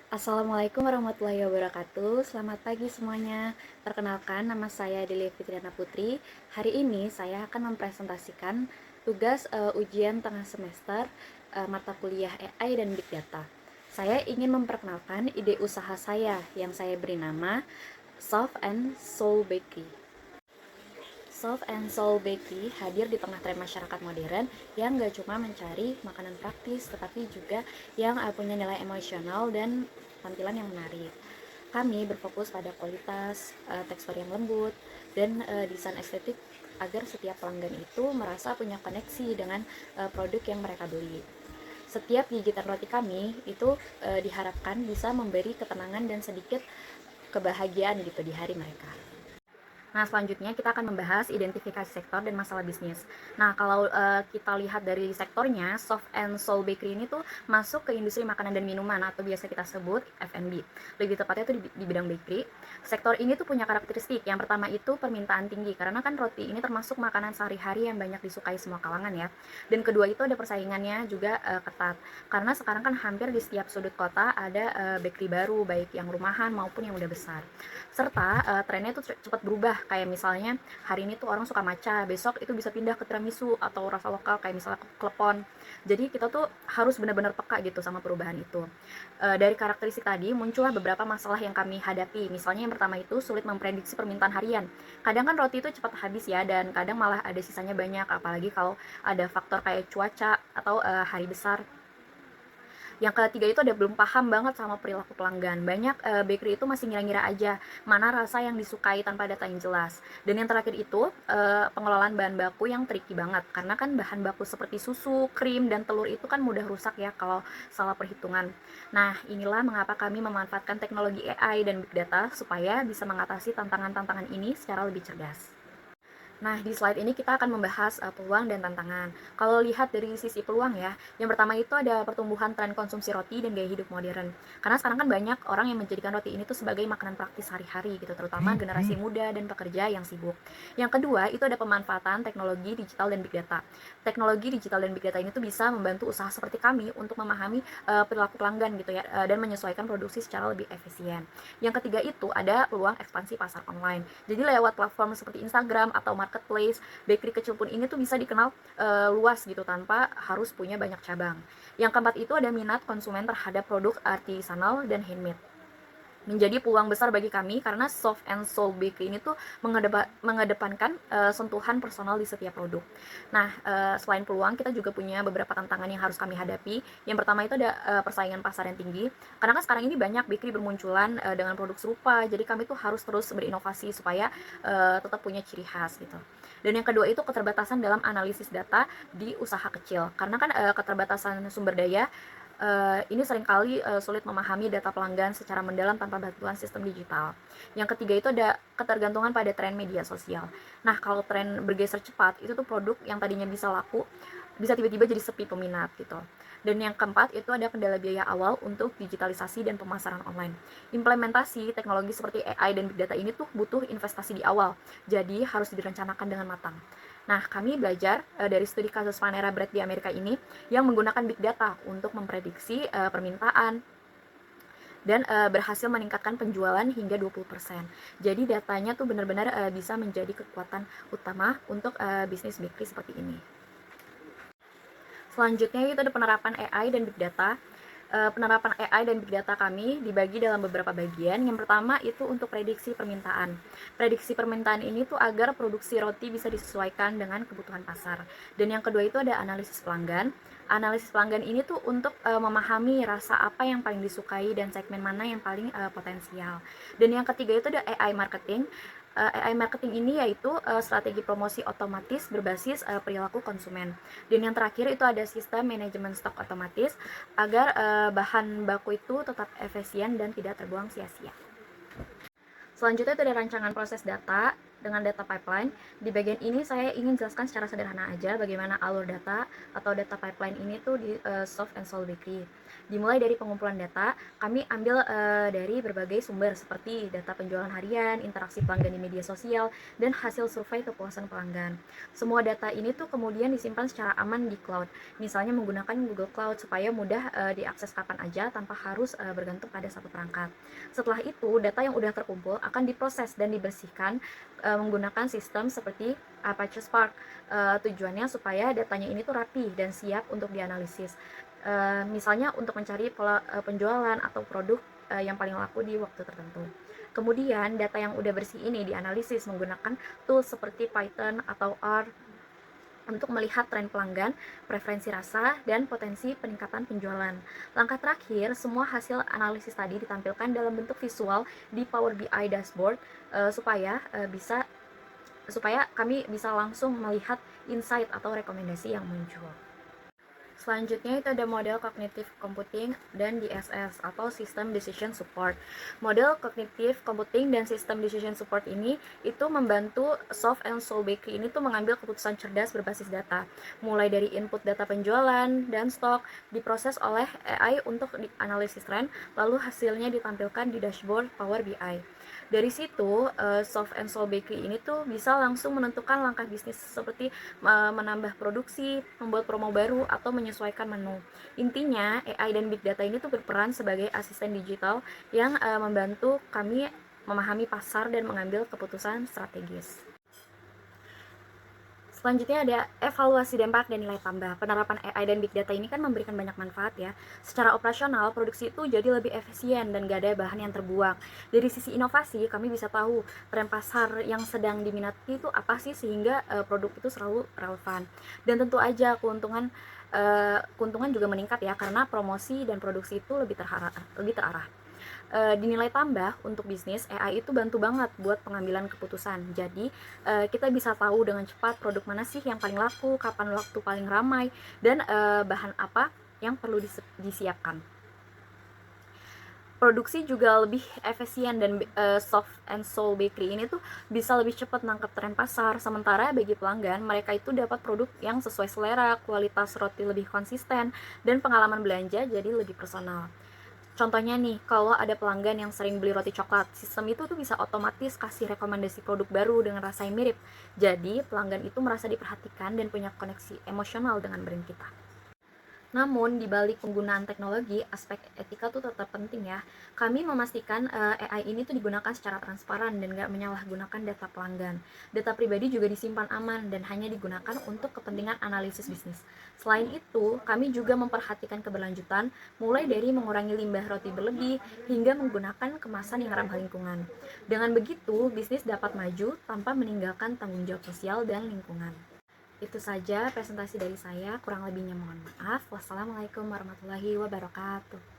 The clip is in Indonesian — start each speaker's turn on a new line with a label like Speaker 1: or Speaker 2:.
Speaker 1: Assalamualaikum warahmatullahi wabarakatuh. Selamat pagi semuanya. Perkenalkan, nama saya Delia Fitriana Putri. Hari ini saya akan mempresentasikan tugas ujian tengah semester mata kuliah AI dan Big Data. Saya ingin memperkenalkan ide usaha saya yang saya beri nama Soft and Soul Bakery. Soft and Soul Bakery hadir di tengah tren masyarakat modern yang gak cuma mencari makanan praktis, tetapi juga yang punya nilai emosional dan tampilan yang menarik. Kami berfokus pada kualitas, tekstur yang lembut, dan desain estetik agar setiap pelanggan itu merasa punya koneksi dengan produk yang mereka beli. Setiap gigitan roti kami itu diharapkan bisa memberi ketenangan dan sedikit kebahagiaan gitu di hari mereka. Nah, selanjutnya kita akan membahas identifikasi sektor dan masalah bisnis. Nah, kalau kita lihat dari sektornya, Soft and Soul Bakery ini tuh masuk ke industri makanan dan minuman atau biasa kita sebut F&B. Lebih tepatnya itu di bidang bakery. Sektor ini tuh punya karakteristik. Yang pertama itu permintaan tinggi, karena kan roti ini termasuk makanan sehari-hari yang banyak disukai semua kalangan ya. Dan kedua itu ada persaingannya juga ketat. Karena sekarang kan hampir di setiap sudut kota ada bakery baru, baik yang rumahan maupun yang udah besar. Serta trennya tuh cepat berubah, kayak misalnya hari ini tuh orang suka matcha, besok itu bisa pindah ke tiramisu atau rasa lokal kayak misalnya klepon. Jadi kita tuh harus benar-benar peka gitu sama perubahan itu. Dari karakteristik tadi muncullah beberapa masalah yang kami hadapi. Misalnya yang pertama itu sulit memprediksi permintaan harian. Kadang kan roti itu cepat habis ya, dan kadang malah ada sisanya banyak, apalagi kalau ada faktor kayak cuaca atau hari besar. Yang ketiga itu ada belum paham banget sama perilaku pelanggan. Banyak bakery itu masih ngira-ngira aja mana rasa yang disukai tanpa data yang jelas. Dan yang terakhir itu pengelolaan bahan baku yang tricky banget, karena kan bahan baku seperti susu, krim, dan telur itu kan mudah rusak ya kalau salah perhitungan. Nah, inilah mengapa kami memanfaatkan teknologi AI dan big data supaya bisa mengatasi tantangan-tantangan ini secara lebih cerdas. Nah, di slide ini kita akan membahas peluang dan tantangan. Kalau lihat dari sisi peluang ya, yang pertama itu ada pertumbuhan tren konsumsi roti dan gaya hidup modern. Karena sekarang kan banyak orang yang menjadikan roti ini tuh sebagai makanan praktis sehari-hari gitu, terutama generasi muda dan pekerja yang sibuk. Yang kedua, itu ada pemanfaatan teknologi digital dan big data. Teknologi digital dan big data ini tuh bisa membantu usaha seperti kami untuk memahami perilaku pelanggan gitu ya, dan menyesuaikan produksi secara lebih efisien. Yang ketiga itu ada peluang ekspansi pasar online. Jadi lewat platform seperti Instagram atau marketplace, bakery kecil pun ini tuh bisa dikenal luas gitu tanpa harus punya banyak cabang. Yang keempat itu ada minat konsumen terhadap produk artisanal dan handmade, menjadi peluang besar bagi kami karena Soft and Soul Bakery ini tuh mengedepankan sentuhan personal di setiap produk. Nah, selain peluang, kita juga punya beberapa tantangan yang harus kami hadapi. Yang pertama itu ada persaingan pasar yang tinggi, karena kan sekarang ini banyak bakery bermunculan dengan produk serupa, jadi kami tuh harus terus berinovasi supaya tetap punya ciri khas gitu. Dan yang kedua itu keterbatasan dalam analisis data di usaha kecil, karena kan keterbatasan sumber daya ini seringkali sulit memahami data pelanggan secara mendalam tanpa bantuan sistem digital. Yang ketiga itu ada ketergantungan pada tren media sosial. Nah, kalau tren bergeser cepat, itu tuh produk yang tadinya bisa laku bisa tiba-tiba jadi sepi peminat gitu. Dan yang keempat itu ada kendala biaya awal untuk digitalisasi dan pemasaran online. Implementasi teknologi seperti AI dan big data ini tuh butuh investasi di awal, jadi harus direncanakan dengan matang. Nah, kami belajar dari studi kasus Panera Bread di Amerika ini yang menggunakan big data untuk memprediksi permintaan dan berhasil meningkatkan penjualan hingga 20%. Jadi datanya tuh benar-benar bisa menjadi kekuatan utama untuk bisnis bakery seperti ini. Selanjutnya itu ada penerapan AI dan big data. Penerapan AI dan big data kami dibagi dalam beberapa bagian. Yang pertama itu untuk prediksi permintaan. Prediksi permintaan ini tuh agar produksi roti bisa disesuaikan dengan kebutuhan pasar. Dan yang kedua itu ada analisis pelanggan. Analisis pelanggan ini tuh untuk memahami rasa apa yang paling disukai dan segmen mana yang paling potensial. Dan yang ketiga itu ada AI marketing. AI marketing ini yaitu strategi promosi otomatis berbasis perilaku konsumen. Dan yang terakhir itu ada sistem manajemen stok otomatis agar bahan baku itu tetap efisien dan tidak terbuang sia-sia. Selanjutnya itu ada rancangan proses data dengan data pipeline. Di bagian ini saya ingin jelaskan secara sederhana aja bagaimana alur data atau data pipeline ini tuh di Soft and Soul Bakery. Dimulai dari pengumpulan data, kami ambil dari berbagai sumber seperti data penjualan harian, interaksi pelanggan di media sosial, dan hasil survei kepuasan pelanggan. Semua data ini tuh kemudian disimpan secara aman di cloud, misalnya menggunakan Google Cloud supaya mudah diakses kapan aja tanpa harus bergantung pada satu perangkat. Setelah itu, data yang udah terkumpul akan diproses dan dibersihkan menggunakan sistem seperti Apache Spark. Tujuannya supaya datanya ini tuh rapi dan siap untuk dianalisis. Misalnya untuk mencari pola penjualan atau produk yang paling laku di waktu tertentu. Kemudian data yang udah bersih ini dianalisis menggunakan tools seperti Python atau R untuk melihat tren pelanggan, preferensi rasa, dan potensi peningkatan penjualan. Langkah terakhir, semua hasil analisis tadi ditampilkan dalam bentuk visual di Power BI dashboard supaya kami bisa langsung melihat insight atau rekomendasi yang muncul. Selanjutnya itu ada model Cognitive Computing dan DSS atau System Decision Support. Model Cognitive Computing dan System Decision Support ini itu membantu Soft and Soul Bakery ini tuh mengambil keputusan cerdas berbasis data. Mulai dari input data penjualan dan stok diproses oleh AI untuk dianalisis tren, lalu hasilnya ditampilkan di dashboard Power BI. Dari situ, Soft and Soul Bakery ini tuh bisa langsung menentukan langkah bisnis seperti menambah produksi, membuat promo baru, atau menyesuaikan menu. Intinya, AI dan Big Data ini tuh berperan sebagai asisten digital yang membantu kami memahami pasar dan mengambil keputusan strategis. Selanjutnya ada evaluasi dampak dan nilai tambah. Penerapan AI dan Big Data ini kan memberikan banyak manfaat ya. Secara operasional, produksi itu jadi lebih efisien dan gak ada bahan yang terbuang. Dari sisi inovasi, kami bisa tahu tren pasar yang sedang diminati itu apa sih sehingga produk itu selalu relevan. Dan tentu aja keuntungan juga meningkat ya karena promosi dan produksi itu lebih terarah. Di nilai tambah untuk bisnis, AI itu bantu banget buat pengambilan keputusan. Jadi kita bisa tahu dengan cepat produk mana sih yang paling laku, kapan waktu paling ramai, dan bahan apa yang perlu disiapkan. Produksi juga lebih efisien dan Soft and Soul Bakery ini tuh bisa lebih cepat nangkep tren pasar. Sementara bagi pelanggan, mereka itu dapat produk yang sesuai selera, kualitas roti lebih konsisten, dan pengalaman belanja jadi lebih personal. Contohnya nih, kalau ada pelanggan yang sering beli roti coklat, sistem itu tuh bisa otomatis kasih rekomendasi produk baru dengan rasa yang mirip. Jadi, pelanggan itu merasa diperhatikan dan punya koneksi emosional dengan brand kita. Namun, di balik penggunaan teknologi, aspek etika tuh tetap penting ya. Kami memastikan AI ini tuh digunakan secara transparan dan gak menyalahgunakan data pelanggan. Data pribadi juga disimpan aman dan hanya digunakan untuk kepentingan analisis bisnis. Selain itu, kami juga memperhatikan keberlanjutan, mulai dari mengurangi limbah roti berlebih hingga menggunakan kemasan yang ramah lingkungan. Dengan begitu, bisnis dapat maju tanpa meninggalkan tanggung jawab sosial dan lingkungan. Itu saja presentasi dari saya, kurang lebihnya mohon maaf. Wassalamualaikum warahmatullahi wabarakatuh.